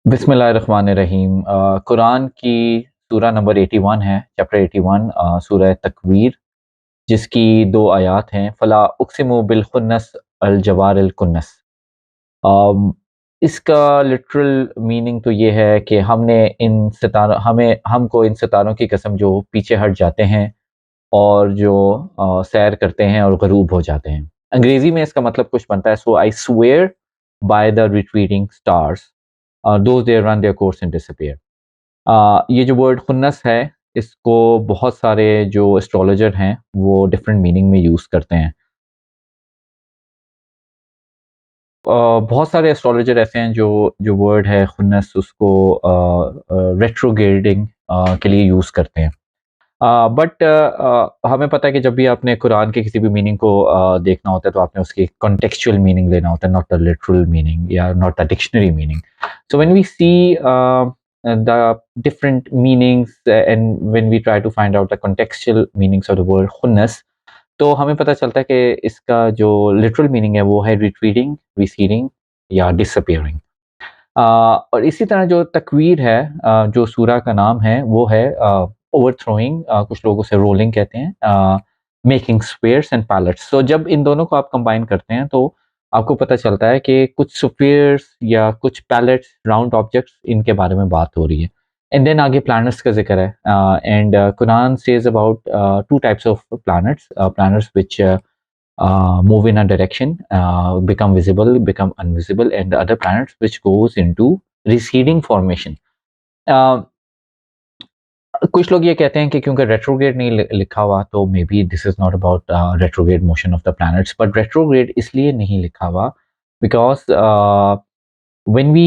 बिस्मिल्लाहिर्रहमानिर्रहीम। कुरान की सूरा नंबर 81 है, चैप्टर 81, सूरह तकवीर, जिसकी 2 आयत हैं। फ़ला उक़्सिमु बिल खुन्नस अल जवारिल कुन्नस। अम, इसका लिटरल मीनिंग तो ये है कि हमको इन सितारों की कसम जो पीछे हट जाते हैं और जो सैर करते हैं और ग़ुरूब हो जाते हैं। अंग्रेज़ी में इसका मतलब कुछ बनता है, so I swear by the retreating stars those they run their course and disappear. ये जो वर्ड खुन्नस है, इसको बहुत सारे जो एस्ट्रोलॉजर हैं, वो डिफरेंट मीनिंग में यूज़ करते हैं। बहुत सारे एस्ट्रोलॉजर ऐसे हैं जो जो वर्ड है खुन्नस उसको रेट्रोग्रेडिंग के लिए यूज़ करते हैं। बट हमें पता है कि जब भी आपने कुरान के किसी भी मीनिंग को देखना होता है तो आपने उसकी कॉन्टेक्चुअल मीनिंग लेना होता है, नॉट द लिटरल मीनिंग या not the dictionary meaning. So when we see the different meanings and when we try to find out the contextual meanings of the word खुन्नस, तो हमें पता चलता है कि इसका जो लिटरल मीनिंग है वो है रिट्रीटिंग, रिसीडिंग या डिसअपीयरिंग। और इसी तरह जो तकवीर है, जो सूरा का नाम है वो है ओवरथ्रोइंग, कुछ लोग उसे रोलिंग कहते हैं, मेकिंग स्फीयर्स एंड पैलेट्स। तो जब इन दोनों को आप कंबाइन करते हैं तो आपको पता चलता है कि कुछ स्फीयर्स या कुछ पैलेट्स, राउंड ऑब्जेक्ट्स, इनके बारे में बात हो रही है। एंड देन आगे प्लैनेट्स का ज़िक्र है, and Quran says about 2 types of planets, planets which move in a direction, become visible, become invisible, and the other planets which goes into receding formation. Uh, कुछ लोग ये कहते हैं कि क्योंकि रेट्रोग्रेड नहीं लिखा हुआ तो may be this is not about retrograde motion of the planets, but retrograde इसलिए नहीं लिखा हुआ because when we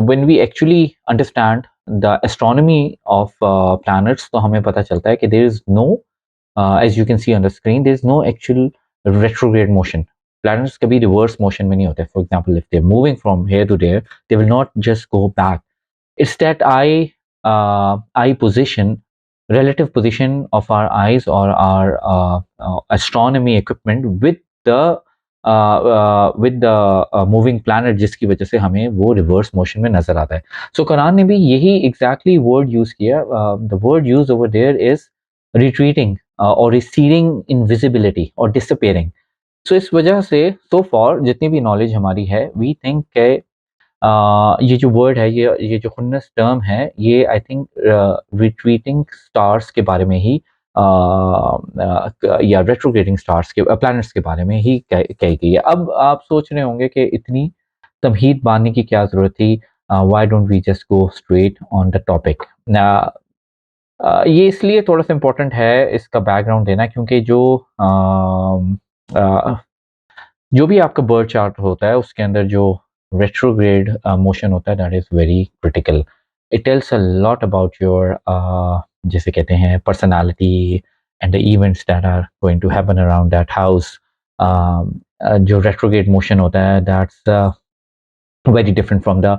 when we actually understand the astronomy of planets, तो हमें पता चलता है कि there is no, as you can see on the screen, there is no actual retrograde motion. Planets कभी reverse motion में नहीं होते. For example, if they're moving from here to there, they will not just go back. It's that eye position, relative position of our eyes or our astronomy equipment with the moving planet, जिसकी वजह से हमें वो reverse motion में नजर आता है. सो कुरान ने भी यही एग्जैक्टली वर्ड यूज किया. The word use over there is retreating और रिसीडिंग इनविजिबिलिटी और डिसअपियरिंग. सो इस वजह से सो फॉर जितनी भी नॉलेज हमारी है, वी थिंक के ये जो वर्ड है, ये जो खुन्नस टर्म है, ये आई थिंक रिट्रीटिंग स्टार्स के बारे में ही या रेट्रोग्रेडिंग स्टार्स के प्लैनेट्स के बारे में ही कही गई है. अब आप सोच रहे होंगे कि इतनी तमहीद बांधने की क्या ज़रूरत थी, why don't we just go straight on the topic. ये इसलिए थोड़ा-सा इम्पोर्टेंट है इसका बैकग्राउंड देना, क्योंकि अ, जो भी आपका बर्थ चार्ट होता है उसके अंदर जो रेट्रोग्रेड मोशन होता है, that is very critical. It tells a lot about your, जिसे कहते हैं, personality and the events that are going to happen around that house. जो रेट्रोग्रेड मोशन होता है, that's very different from the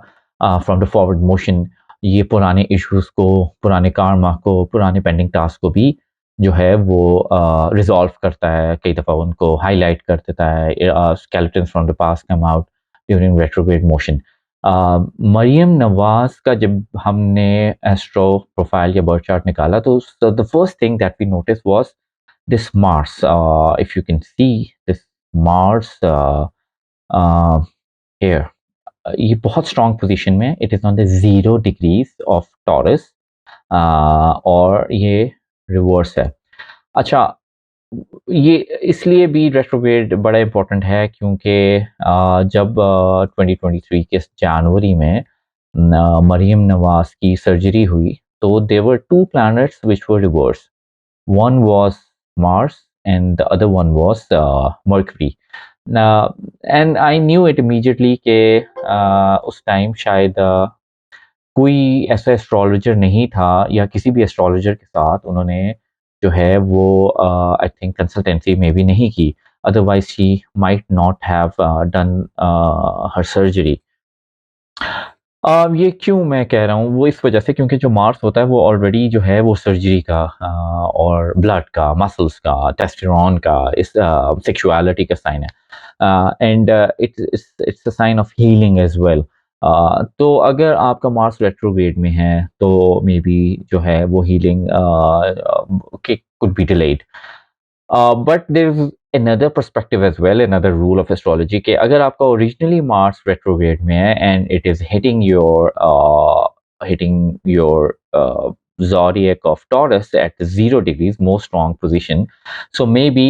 forward motion. ये पुराने issues को, पुराने कार्मा को, पुराने पेंडिंग टास्क को भी जो है वो रिज़ॉल्व करता है. कई दफ़ा उनको हाइलाइट कर देता है. Skeletons from the past come out during retrograde motion. Maryam Nawaz का जब हमने एस्ट्रो प्रोफाइल या बर्थ चार्ट निकाला, तो the first thing that we notice was this Mars. If you can see this Mars here, ये बहुत स्ट्रॉन्ग पोजीशन में, it is on the 0 degrees of Taurus, और ये रिवर्स है. अच्छा, ये इसलिए भी रेट्रोग्रेड बड़ा इम्पोर्टेंट है क्योंकि जब 2023 के जनवरी में मरियम नवाज की सर्जरी हुई, तो there were 2 planets which were reverse. One was Mars and the other one was Mercury. And I knew it immediately कि उस टाइम शायद कोई ऐसा एस्ट्रोलॉजर नहीं था, या किसी भी एस्ट्रोलॉजर के साथ उन्होंने जो है वो आई थिंक कंसल्टेंसी में भी नहीं की. Otherwise she might not have done her surgery. ये क्यों मैं कह रहा हूँ, वो इस वजह से क्योंकि जो मार्स होता है वो ऑलरेडी जो है वो सर्जरी का, और ब्लड का, मसल्स का, टेस्टोस्टेरोन का, इस सेक्सुअलिटी का साइन है. And it's a sign of healing as well. तो अगर आपका मार्स रेट्रोग्रेड में है तो मे बी जो है वो healing could be delayed. But there's another perspective as well, another rule of astrology कि अगर आपका originally Mars retrograde में है and it is hitting your zodiac of Taurus at 0 degrees, most strong position. So maybe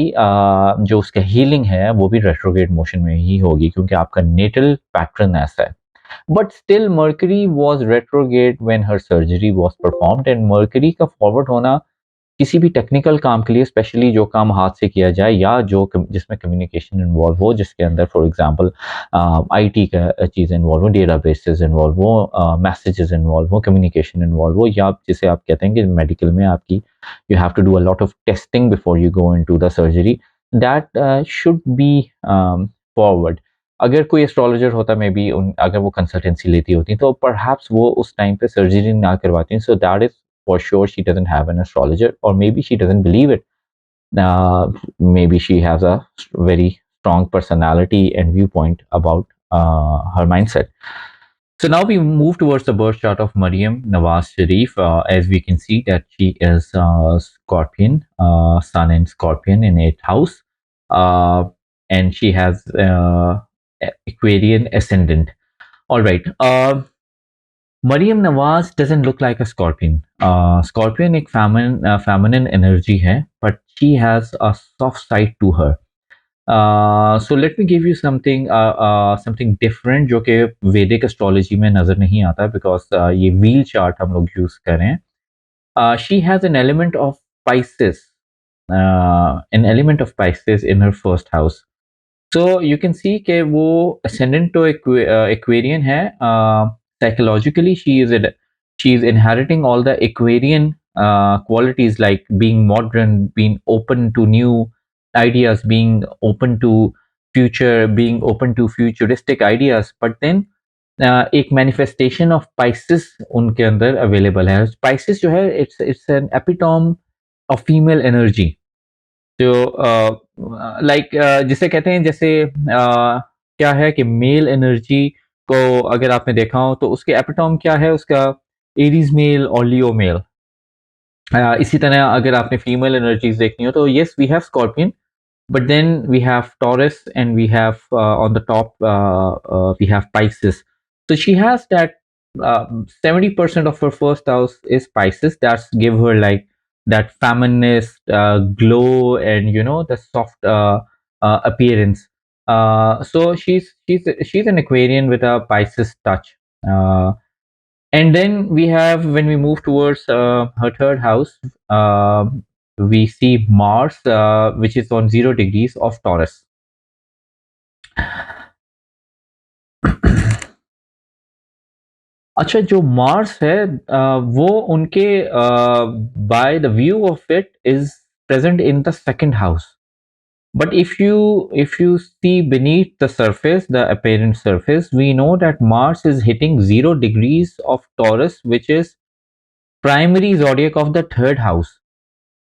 जो उसका healing है वो भी retrograde motion में ही होगी क्योंकि आपका natal pattern ऐसा है. But still Mercury was retrograde when her surgery was performed and Mercury का forward होना किसी भी टेक्निकल काम के लिए स्पेशली जो काम हाथ से किया जाए या जिसमें कम्युनिकेशन इन्वॉल्व हो जिसके अंदर फॉर एग्जांपल आईटी का चीज़ इन्वॉल्व हो, डेटाबेसेस इन्वॉल्व हो, मैसेजेस इन्वॉल्व हो, कम्युनिकेशन इन्वॉल्व हो, या जिसे आप कहते हैं कि मेडिकल में आपकी you have to do a lot of testing before you go into the surgery, that should be forward. अगर कोई एस्ट्रोलॉजर होता मे बी अगर वो कंसल्टेंसी लेती होती तो परहैप्स वो उस टाइम पे सर्जरी ना करवाती, so that is for sure she doesn't have an astrologer, or maybe she doesn't believe it. Maybe she has a very strong personality and viewpoint about her mindset. So now we move towards the birth chart of Maryam Nawaz Sharif. As we can see that she is Scorpion, Sun and Scorpion in 8th house, and she has Aquarian ascendant. All right. Maryam Nawaz doesn't look like a scorpion. Scorpion एक feminine energy है, but she has a soft side to her. So let me give you something different जो कि वैदिक astrology में नजर नहीं आता because ये wheel chart हम लोग यूज करें. She has an element of Pisces in her first house. So you can see कि वो ascendant to Aquarian है. Psychologically she is inheriting all the Aquarian qualities like being modern, being open to new ideas, being open to future, being open to futuristic ideas. But then एक manifestation of Pisces उनके अंदर available है. Pisces जो है it's an epitome of female energy. तो like जिसे कहते हैं जैसे क्या है कि मेल एनर्जी को अगर आपने देखा हो तो उसके एपिटोम क्या है उसका, एरीज मेल और लियो मेल. इसी तरह अगर आपने फीमेल एनर्जीज देखनी हो तो yes we have scorpion, but then we have Taurus and we have on the top we have Pisces. So she has that 70% of her first house is Pisces. That's give her like that feminist glow and you know the soft appearance. So she's an Aquarian with a Pisces touch. And then we have, when we move towards her third house, we see Mars, which is on 0 degrees of Taurus. अच्छा, जो Mars है वो उनके by the view of it is present in the second house. But if you see beneath the surface, the apparent surface, we know that Mars is hitting 0 degrees of Taurus, which is primary zodiac of the third house.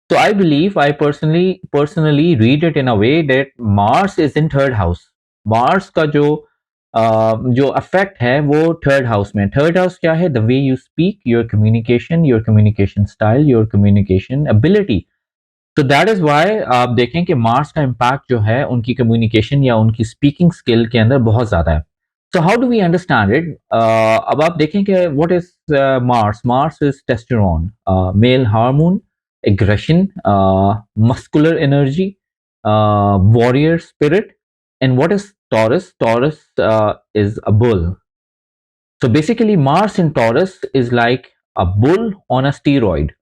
So I believe I personally read it in a way that Mars is in third house. Mars का जो affect है वो third house में. Third house क्या है? The way you speak, your communication style, your communication ability. तो that is why आप देखें कि मार्स का इम्पैक्ट जो है उनकी कम्युनिकेशन या उनकी स्पीकिंग स्किल के अंदर बहुत ज्यादा है. So how do we understand it? अब आप देखें कि what is Mars is testosterone, male hormone, aggression, muscular energy, warrior spirit. And what is Taurus? Taurus is a bull. So basically, Mars in Taurus is like a bull on a steroid.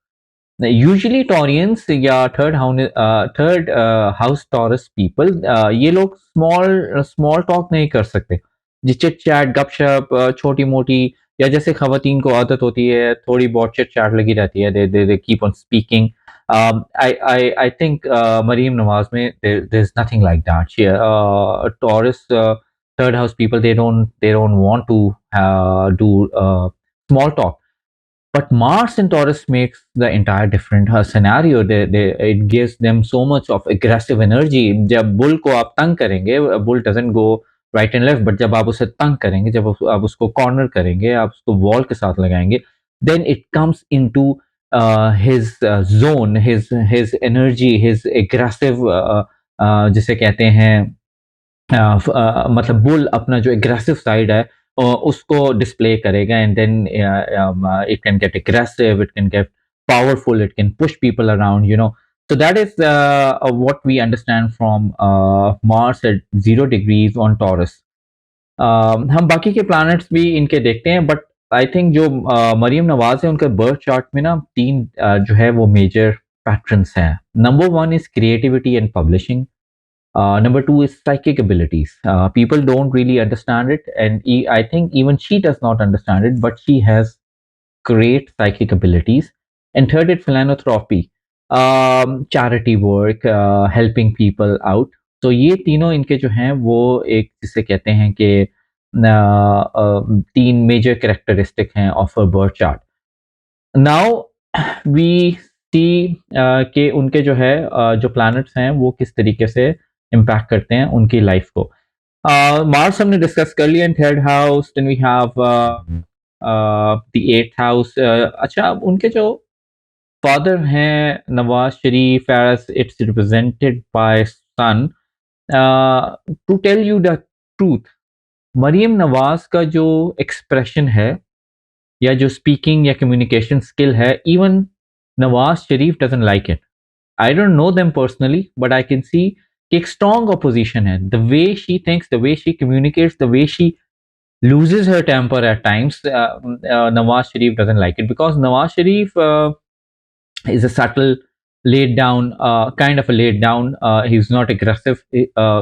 Usually Taureans या third house taurus people, ये लोग small small talk नहीं कर सकते. जी chit chat गपशप छोटी मोटी, या जैसे खवातीन को आदत होती है थोड़ी बहुत चिट चैट लगी रहती है, they keep on speaking. I think Maryam Nawaz में there is nothing like that. Taurus third house people, they don't want to do small talk. But Mars in Taurus makes the entire different scenario. It gives them so much of aggressive energy. जब bull को आप तंग करेंगे, bull doesn't go right and left, but जब आप उसे तंग करेंगे, जब आप उसको कॉर्नर करेंगे, आप उसको वॉल के साथ लगाएंगे, then it comes into his zone, his energy, his aggressive, जिसे कहते हैं मतलब बुल अपना जो एग्रेसिव साइड है उसको डिस्प्ले करेगा, and then it can get aggressive, it can get powerful, it can push people around, you know. So that is what we understand from Mars at 0 degrees on Taurus. हम बाकी के planets भी इनके देखते हैं, but I think जो मरियम नवाज है उनके बर्थ चार्ट में ना तीन जो है वो मेजर पैटर्न्स हैं. Number one is creativity and publishing. Number two is psychic abilities. People don't really understand it, and I think even she does not understand it, but she has great psychic abilities. And third is philanthropy, charity work, helping people out. तो ये तीनों इनके जो हैं वो एक जिसे कहते हैं कि तीन मेजर कैरेक्टरिस्टिक हैं of a birth chart. Now we see कि उनके जो है जो प्लैनेट्स हैं वो किस तरीके से इम्पैक्ट करते हैं उनकी लाइफ को. मार्स हमने डिस्कस कर लिया. Third house, then we have the eighth house. अच्छा, उनके जो फादर हैं Nawaz Sharif, as it's represented by sun. To tell you the truth, Maryam Nawaz का जो एक्सप्रेशन है या जो स्पीकिंग या कम्युनिकेशन स्किल है, even Nawaz Sharif doesn't like it. I don't know them personally, but I can see कि एक स्ट्रॉन्ग अपोजिशन है. The way she thinks, the way she communicates, the way she loses her temper at times. Nawaz Sharif doesn't like it because Nawaz Sharif is a subtle, laid down, kind of a laid down. He's not aggressive.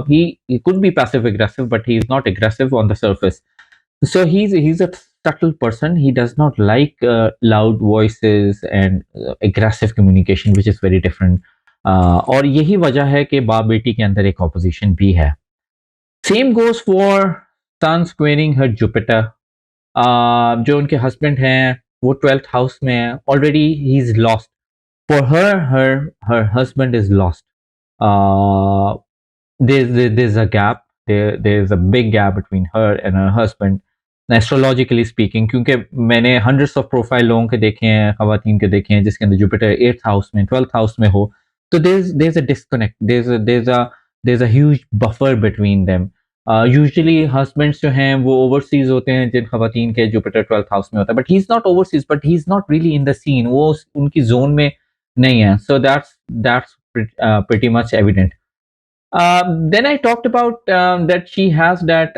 He could be passive aggressive, but he's not aggressive on the surface. So he's a subtle person. He does not like loud voices and aggressive communication, which is very different. और यही वजह है कि बाप बेटी के अंदर एक ऑपोजिशन भी है. Same goes for sun squaring her Jupiter. जो उनके हस्बैंड हैं वो 12th हाउस में है. Already he is lost. For her husband is lost. there's a gap. There's a big gap between her and her husband, astrologically speaking. क्योंकि मैंने hundreds of profile लोगों के देखे हैं, खवातीन के देखे हैं जिसके अंदर जुपिटर 8th हाउस में, 12th हाउस में हो, तो there's a disconnect. There's a huge buffer between them. Usually husbands जो हैं वो ओवरसीज होते हैं जिन खवातीन के जुपिटर 12th हाउस में होता है, but he is not overseas, but he is not really in the scene. वो उनकी जोन में नहीं है. So that's pretty much evident. Then I talked about that she has that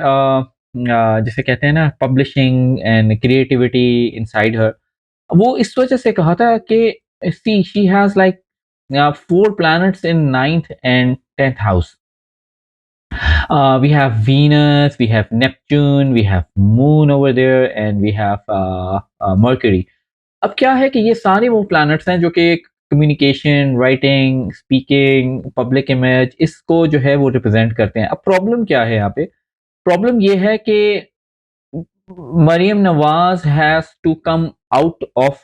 जिसे कहते हैं ना publishing and creativity inside her. वो इस वजह से कहा था कि see she has like 4 planets in 9th and 10th house. We have Venus, we have Neptune, we have Moon over there, and we have Mercury. अब क्या है कि ये सारे वो प्लैनेट्स हैं जो कि communication, writing, speaking, public image, इसको जो है वो रिप्रेजेंट करते हैं. अब प्रॉब्लम क्या है यहाँ पे? प्रॉब्लम ये है कि Maryam Nawaz has to come out of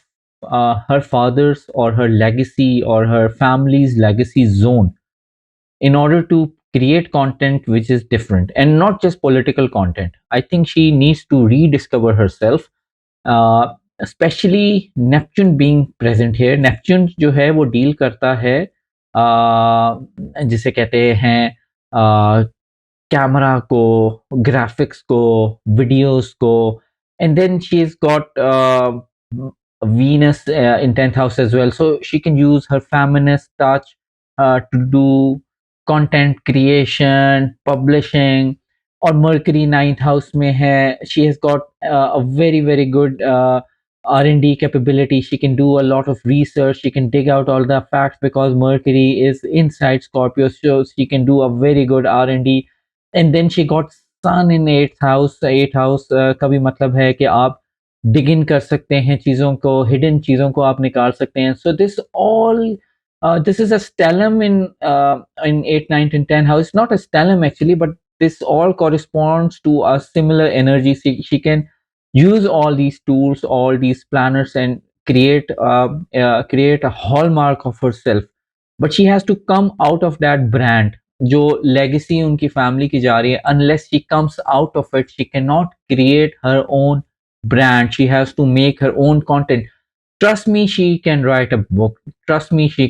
her father's or her legacy or her family's legacy zone in order to create content which is different and not just political content. I think she needs to rediscover herself. Specially Neptune being present here. Neptune जो है वो deal करता है जिसे कहते हैं camera को, graphics को, वीडियोस को. And then she is got Venus in 10th house as well, so she can use her feminist touch to do content creation, publishing. और Mercury 9th house में है. She has got a very good R&D capability. She can do a lot of research. She can dig out all the facts because Mercury is inside Scorpio, so she can do a very good R&D. And then she got Sun in 8th house. 8th house का भी मतलब है कि आप डिग इन कर सकते हैं चीज़ों को, हिडन चीज़ों को आप निकाल सकते हैं. So this all this is a stellium in 8th, 9th and 10th house. Not a stellium actually, but this all corresponds to a similar energy. She can use all these tools, all these planners, and create a hallmark of herself. But she has to come out of that brand. जो legacy उनकी family की जा रही है, unless she comes out of it, she can not create her own brand. She has to make her own content. Trust me, she can write a book. Trust me, she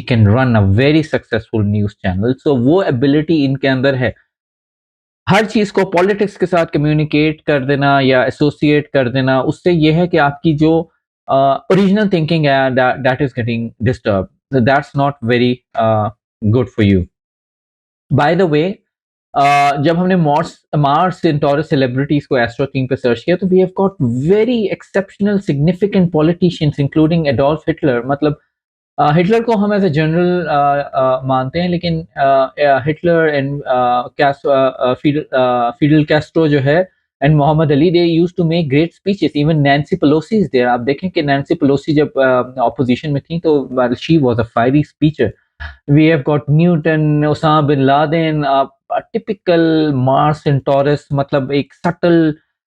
can run a very successful news channel. So वो ability इनके अंदर है. हर चीज़ को politics के साथ communicate कर देना या एसोसिएट कर देना, उससे ये है कि आपकी जो ओरिजिनल थिंकिंग है that is getting disturb. So that's not very good for you. By the way, जब हमने मार्स सेंटोरस सेलिब्रिटीज को एस्ट्रो थीम पे सर्च किया तो we have got very exceptional significant politicians including Adolf Hitler. मतलब Hitler को हम as a general मानते हैं, लेकिन हिटलर एंड फिडल कैस्ट्रो जो है and Muhammad Ali, they use to make great speeches. Even Nancy Pelosi is there. आप देखें कि नैन्सी पेलोसी जब ऑपोजिशन में थी तो she was a fiery speecher. We have got Newton, Osama bin Laden, a typical Mars and Taurus, मतलब एक subtle,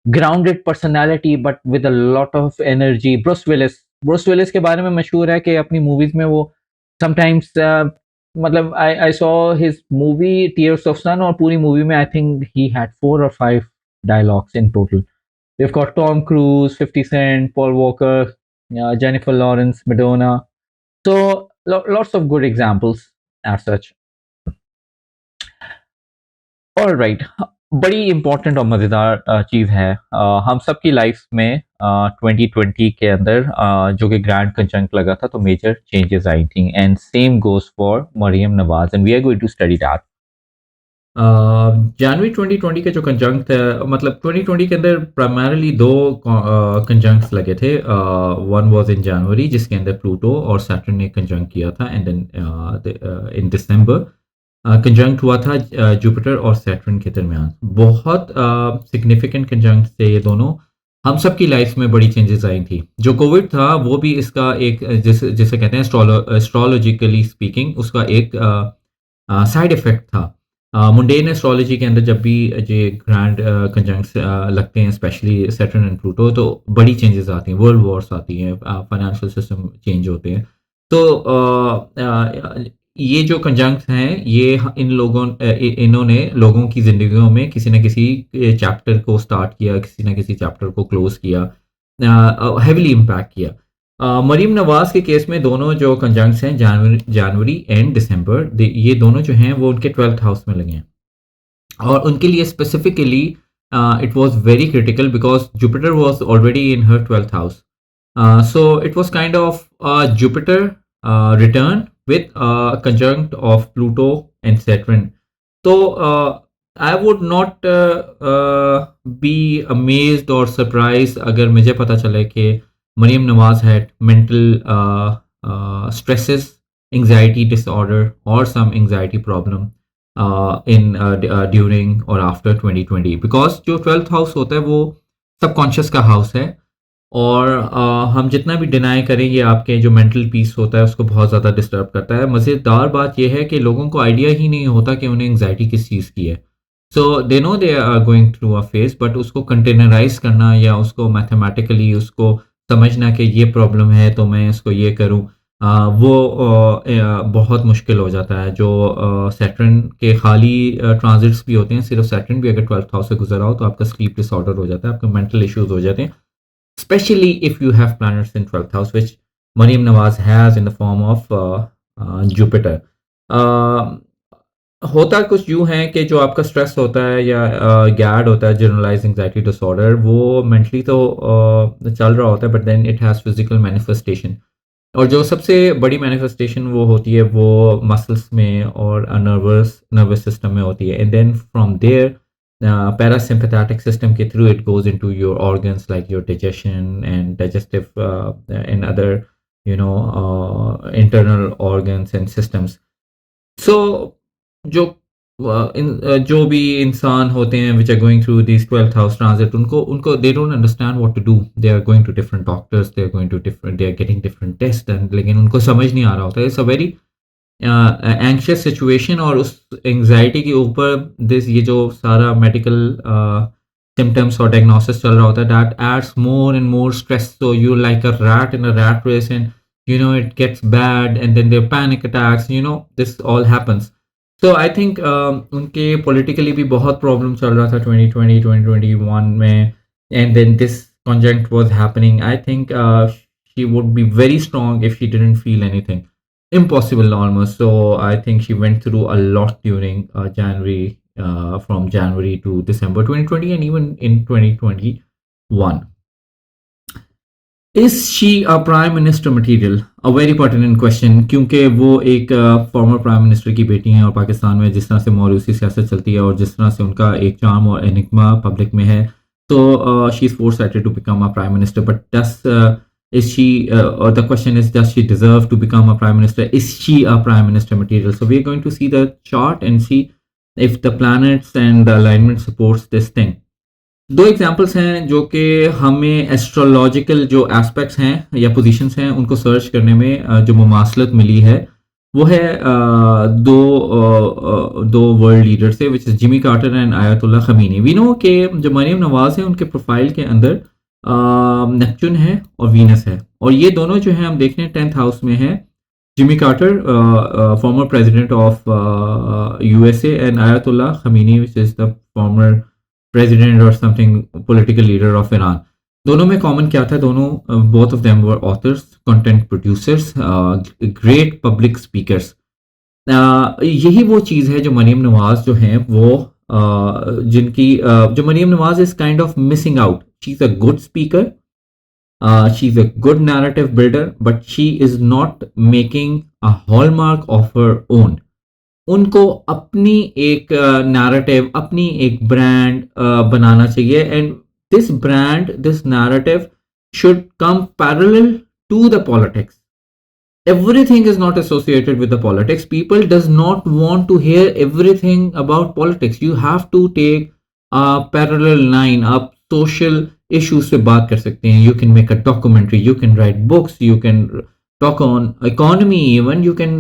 grounded personality but with a lot of energy. Bruce Willis के बारे में मशहूर है कि अपनी मूवीज में वो sometimes मतलब I saw his movie Tears of Sun, और पूरी मूवी में I think he had 4 or 5 dialogues in total. We've got Tom Cruise, 50 Cent, Paul Walker, Jennifer Lawrence, Madonna. So lots of good examples as such. All right. बड़ी important और मज़ेदार चीज़ है हम सब की लाइफ में 2020 के अंदर जो कि ग्रैंड कंजंक्ट लगा था तो मेजर चेंजेस आई थी and same goes for Maryam Nawaz and we are going to study that. जनवरी 2020 का जो कंजंक्ट है, मतलब 2020 के अंदर प्राइमरली दो कंजंक्ट्स लगे थे. वन वाज इन जनवरी जिसके अंदर प्लूटो और सैटर्न ने कंजंक्ट किया था, and then in December conjunct हुआ था जुपिटर और सैटर्न के दरमियान. बहुत सिग्निफिकेंट कंजंक्ट थे ये दोनों. हम सब की लाइफ में बड़ी चेंजेस आई थी. जो कोविड था वो भी इसका एक जिसे कहते हैं एस्ट्रोलॉजिकली स्पीकिंग उसका एक साइड इफेक्ट था. मुंडेन एस्ट्रोलॉजी के अंदर जब भी ये ग्रैंड कंजंक्ट्स लगते हैं, स्पेशली सैटर्न एंड प्लूटो, तो बड़ी चेंजेस आती हैं, वर्ल्ड वॉर्स आती हैं, फाइनेंशियल सिस्टम चेंज होते हैं. तो ये जो कंजंक्ट्स हैं ये इन्होंने लोगों की ज़िंदगियों में किसी न किसी चैप्टर को स्टार्ट किया, किसी न किसी चैप्टर को क्लोज किया, हेविली इम्पैक्ट किया. मरीम नवाज के केस में दोनों जो कंजंक्ट्स हैं जनवरी एंड दिसंबर, ये दोनों जो हैं वो उनके 12th हाउस में लगे हैं. और उनके लिए specifically it was very critical because Jupiter was already in her 12th house. So it was kind of Jupiter return with conjunct of Pluto and Saturn. So I would not be amazed or surprised अगर मुझे पता चले कि Maryam Nawaz had mental stresses, anxiety disorder or some anxiety problem during or after 2020, because जो 12th house होता है वो subconscious का हाउस है. और हम जितना भी डिनाई करें ये आपके जो मेंटल पीस होता है उसको बहुत ज़्यादा डिस्टर्ब करता है. मज़ेदार बात यह है कि लोगों को आइडिया ही नहीं होता कि उन्हें एंग्जाइटी किस चीज़ की है. So they know they are going through a phase, but उसको कंटेनराइज करना या उसको मैथमेटिकली उसको समझना कि ये प्रॉब्लम है तो मैं इसको ये करूँ, वो बहुत मुश्किल हो जाता है. जो सैटर्न के खाली ट्रांजिट्स भी होते हैं, सिर्फ सैटर्न भी अगर 12th हाउस से गुजरा हो तो आपका स्लीप डिसऑर्डर हो जाता है, आपका मेंटल इश्यूज हो जाते हैं, especially if you have planets in 12th house, which Maryam Nawaz has in the form of Jupiter. होता कुछ यूँ है कि जो आपका स्ट्रेस होता है या गैड होता है, जनरलाइज एंग्जाइटी डिसऑर्डर, वो मेंटली तो चल रहा होता है, but then it has physical manifestation. और जो सबसे बड़ी मैनिफेस्टेशन वो होती है वो मसल्स में और नर्वस सिस्टम में होती है. And then from there parasympathetic system के through it goes into your organs like your digestion and digestive and other internal organs and systems. So जो जो भी इंसान होते हैं which are going through these 12th house transit, उनको they don't understand what to do. They are going to different doctors, they are getting different tests, and लेकिन उनको समझ नहीं आ रहा होता. It's a very anxious situation. और उस anxiety के ऊपर ये जो सारा मेडिकल सिम्टम्स और डायग्नोसिस चल रहा होता है, that adds more and more stress. So you like a rat in a rat race, and it gets bad, and then there panic attacks, this all happens. So I think उनके politically भी बहुत problem चल रहा था 2020 2021 में, and then this conjunct was happening. I think she would be very strong if she didn't feel anything. Impossible almost. So I think she went through a lot during January, from January to December 2020, and even in 2021. Is she a prime minister material? A very pertinent question, क्योंकि वो एक former prime minister की बेटी हैं, और पाकिस्तान में जिस तरह से मौरूसी सियासत चलती है और जिस तरह से उनका एक चार्म और एनिग्मा पब्लिक में है, तो she is force to become a prime minister. But does is she or the question is, does she deserve to become a prime minister? Is she a prime minister material? So we're going to see the chart and see if the planets and the alignment supports this thing. दो examples हैं जो कि हमें astrological जो aspects हैं या positions हैं उनको सर्च करने में जो मुमासलत मिली है, वो है दो वर्ल्ड लीडर से, which is Jimmy Carter and Ayatollah Khomeini. We know कि जो मरियम नवाज है उनके प्रोफाइल के अंदर नेपच्यून है और वीनस है, और ये दोनों जो है हम देख रहे हैं 10th हाउस में है. Jimmy Carter, former president of USA, and Ayatollah Khomeini, which is the former president or something political leader of Iran. दोनों में कॉमन क्या था? दोनों, both of them were authors, content producers, great public speakers. यही वो चीज़ है जो मरियम नवाज जो हैं वो जिनकी जो Maryam Nawaz is kind of missing out. She is a good speaker, she is a good narrative builder, but she is not making a hallmark of her own. उनको अपनी एक नैरेटिव, अपनी एक ब्रांड बनाना चाहिए, and this brand, this narrative should come parallel to the politics. Everything is not associated with the politics. People does not want to hear everything about politics. You have to take a parallel line. आप social issues पे बात कर सकते हैं. You can make a documentary, you can write books, you can talk on economy, even you can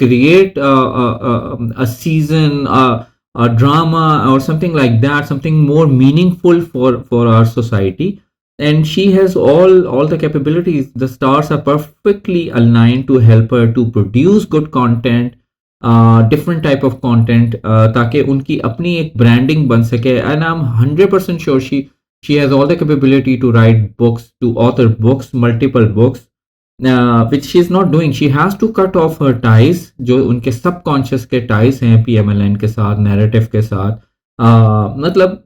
create a season, a drama or something like that, something more meaningful for our society. And she has all the capabilities. The stars are perfectly aligned to help her to produce good content, different type of content, ताकि उनकी अपनी एक branding बन सके. And I'm 100% sure she has all the capability to write books, to author books, multiple books, which she is not doing. She has to cut off her ties, जो उनके subconscious के ties हैं PMLN के साथ, narrative के साथ. मतलब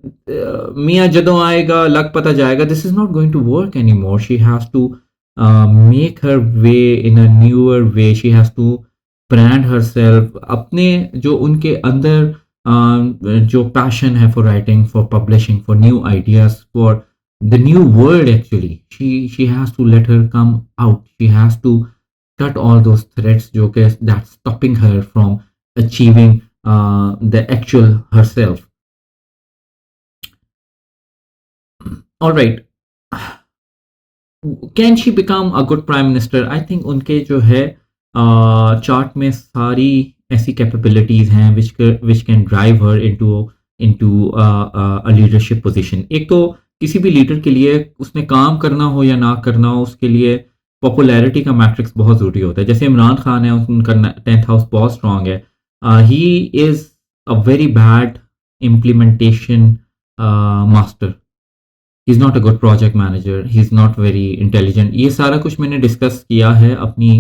मियाँ जदों आएगा लग पता जाएगा. This is not going to work any more. She has to make her way in a newer way. She has to brand her self. अपने जो उनके अंदर जो पैशन है for writing, for publishing, for new ideas, for the new world, actually she has to let her come out. She has to cut all those threats जो कि that's stopping her from achieving the actual herself. All right. Can she become a good prime minister? I think उनके जो है chart में सारी ऐसी capabilities हैं which can drive her into a leadership position. एक तो किसी भी लीडर के लिए उसने काम करना हो या ना करना हो, उसके लिए पॉपुलैरिटी का मैट्रिक्स बहुत ज़रूरी होता है. जैसे इमरान खान है, उनका 10th हाउस बहुत स्ट्रांग है. He is a very bad implementation master. He is not a good project manager. He is not very intelligent. ये सारा कुछ मैंने डिस्कस किया है अपनी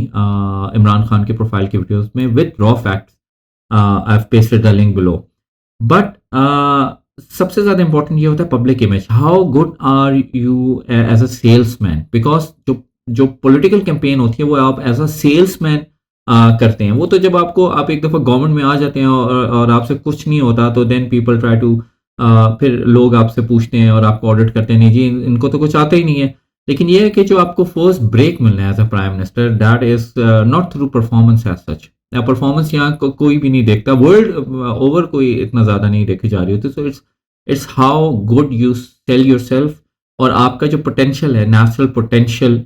इमरान खान के प्रोफाइल की वीडियोस में with raw facts. I have pasted the link below. But सबसे ज़्यादा इंपॉर्टेंट ये होता है public image. How good are you as a salesman? Because जो पॉलिटिकल कैंपेन होती है वो आप एज अ सेल्समैन करते हैं. वो तो जब आप एक दफ़ा गवर्नमेंट में आ जाते हैं और आपसे कुछ नहीं होता, तो देन पीपल ट्राई टू, फिर लोग आपसे पूछते हैं और आपको ऑडिट करते हैं, नहीं जी इनको तो कुछ आता ही नहीं है. लेकिन ये है कि जो आपको फर्स्ट ब्रेक मिलना है as a prime minister, that is not through performance as such. Performance यहाँ कोई भी नहीं देखता. वर्ल्ड ओवर कोई इतना ज़्यादा नहीं देखी जा रही होती. So it's how good you sell your self, और आपका जो पोटेंशियल है, natural potential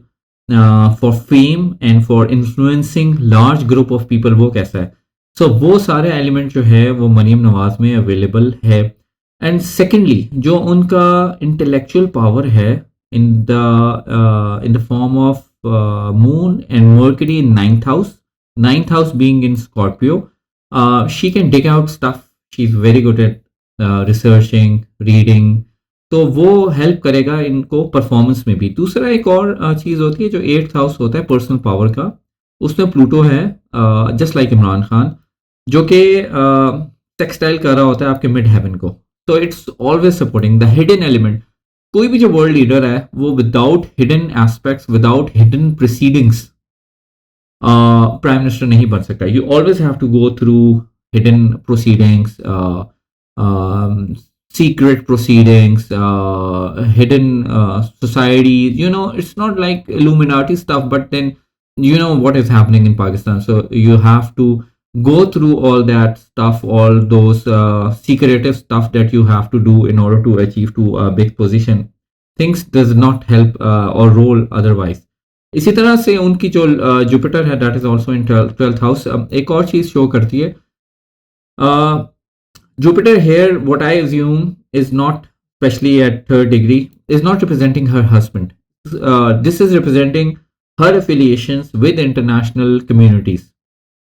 for fame and for influencing large group of people, वो कैसा है. सो वो सारे एलिमेंट जो है वो मरियम नवाज में अवेलेबल है. एंड सेकेंडली जो उनका इंटेलेक्चुअल पावर है in the form of moon and Mercury in 9th house, 9th house being in Scorpio, She can dig out stuff. She's very good at researching, reading. तो वो help करेगा इनको performance में भी। दूसरा एक और चीज़ होती है जो एट्थ हाउस होता है पर्सनल पावर का, उसमें प्लूटो है, जस्ट लाइक इमरान खान, जो कि टेक्सटाइल कर रहा होता है आपके मिड हेवन को। तो it's always supporting the hidden element. कोई भी जो वर्ल्ड लीडर है वो without hidden aspects, without hidden proceedings prime minister नहीं बन सकता। You always have to go through hidden proceedings, secret proceedings, hidden societies. It's not like Illuminati stuff, but then what is happening in Pakistan. So you have to go through all that stuff, all those secretive stuff that you have to do in order to achieve to a big position. Things does not help or roll otherwise. इसी तरह से उनकी जो Jupiter है that is also in 12th house. एक और चीज show करती है, Jupiter here, what I assume is not, especially at third degree, is not representing her husband. This is representing her affiliations with international communities.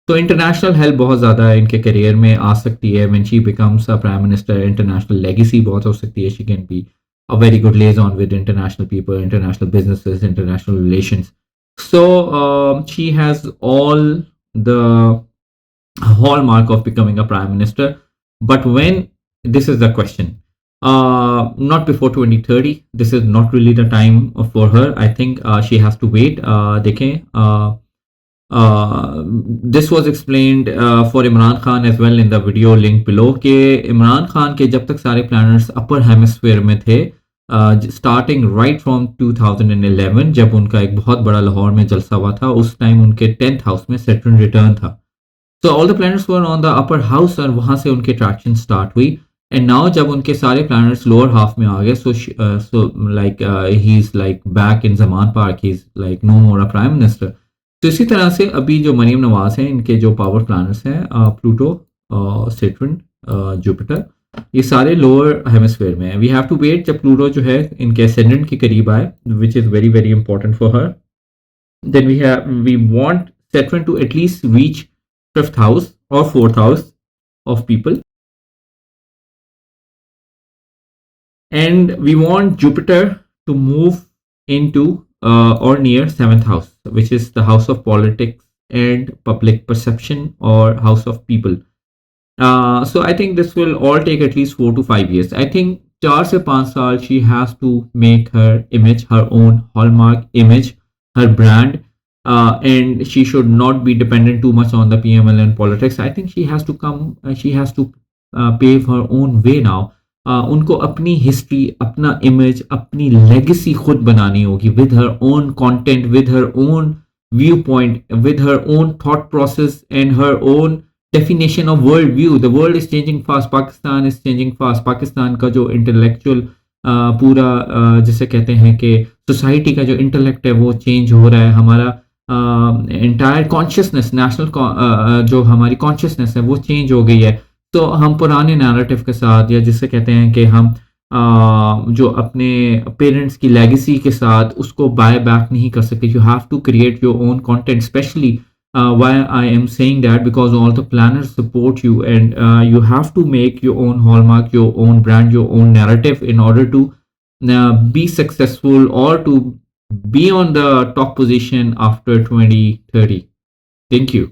तो international help बहुत ज़्यादा इनके career में आ सकती है। When she becomes a prime minister, international legacy बहुत हो सकती है। She can be a very good liaison with international people, international businesses, international relations. So she has all the hallmark of becoming a prime minister. But when, this is the question, not before 2030. This is not really the time for her. I think she has to wait. देखें, this was explained for Imran Khan as well in the video link below कि इमरान खान के जब तक सारे planets अपर hemisphere में थे, starting right from 2011 जब उनका एक बहुत बड़ा लाहौर में जलसा हुआ था, उस टाइम उनके 10th हाउस में सैटर्न रिटर्न था। So all the planets were on the upper house और वहां से उनकी attraction start हुई। And now जब उनके सारे planets lower half में आ गए, so like he's like back in Zaman Park, he's like no more a prime minister. तो इसी तरह से अभी जो मरियम नवाज हैं, इनके जो पावर प्लैनेट्स हैं, प्लूटो, सैटर्न, जुपिटर, ये सारे लोअर हेमिस्फीयर में है। वी हैव टू वेट जब प्लूटो जो है इनके एसेंडेंट के करीब आए, which is very very important for her. Then we want Saturn to at least reach 5th house or 4th house of people, and we want Jupiter to move into or near 7th house, which is the house of politics and public perception or house of people. So I think this will all take at least 4 to 5 years. I think 4 से 5 साल she has to make her image, her own hallmark image, her brand. And she should not be dependent too much on the PML and politics. I think she has to come, she has to pave her own way now. उनको अपनी history, अपना image, अपनी legacy खुद बनानी होगी with her own content, with her own viewpoint, with her own thought process and her own definition of world view. The world is changing fast, Pakistan is changing fast. Pakistan का जो intellectual पूरा जिसे कहते हैं कि सोसाइटी का जो intellect है वो चेंज हो रहा है। हमारा एंटायर कॉन्शियसनेस, नेशनल जो हमारी कॉन्शियसनेस है वो चेंज हो गई है। तो हम पुराने नैरेटिव के साथ, या जिससे कहते हैं कि हम जो अपने पेरेंट्स की लेगेसी के साथ उसको बाय बैक नहीं कर सकते। You have to create your own content, specially why I am saying that because all the planets support you and you have to make your own hallmark, your own brand, your own narrative in order to be successful or to be on the top position after 2030. Thank you.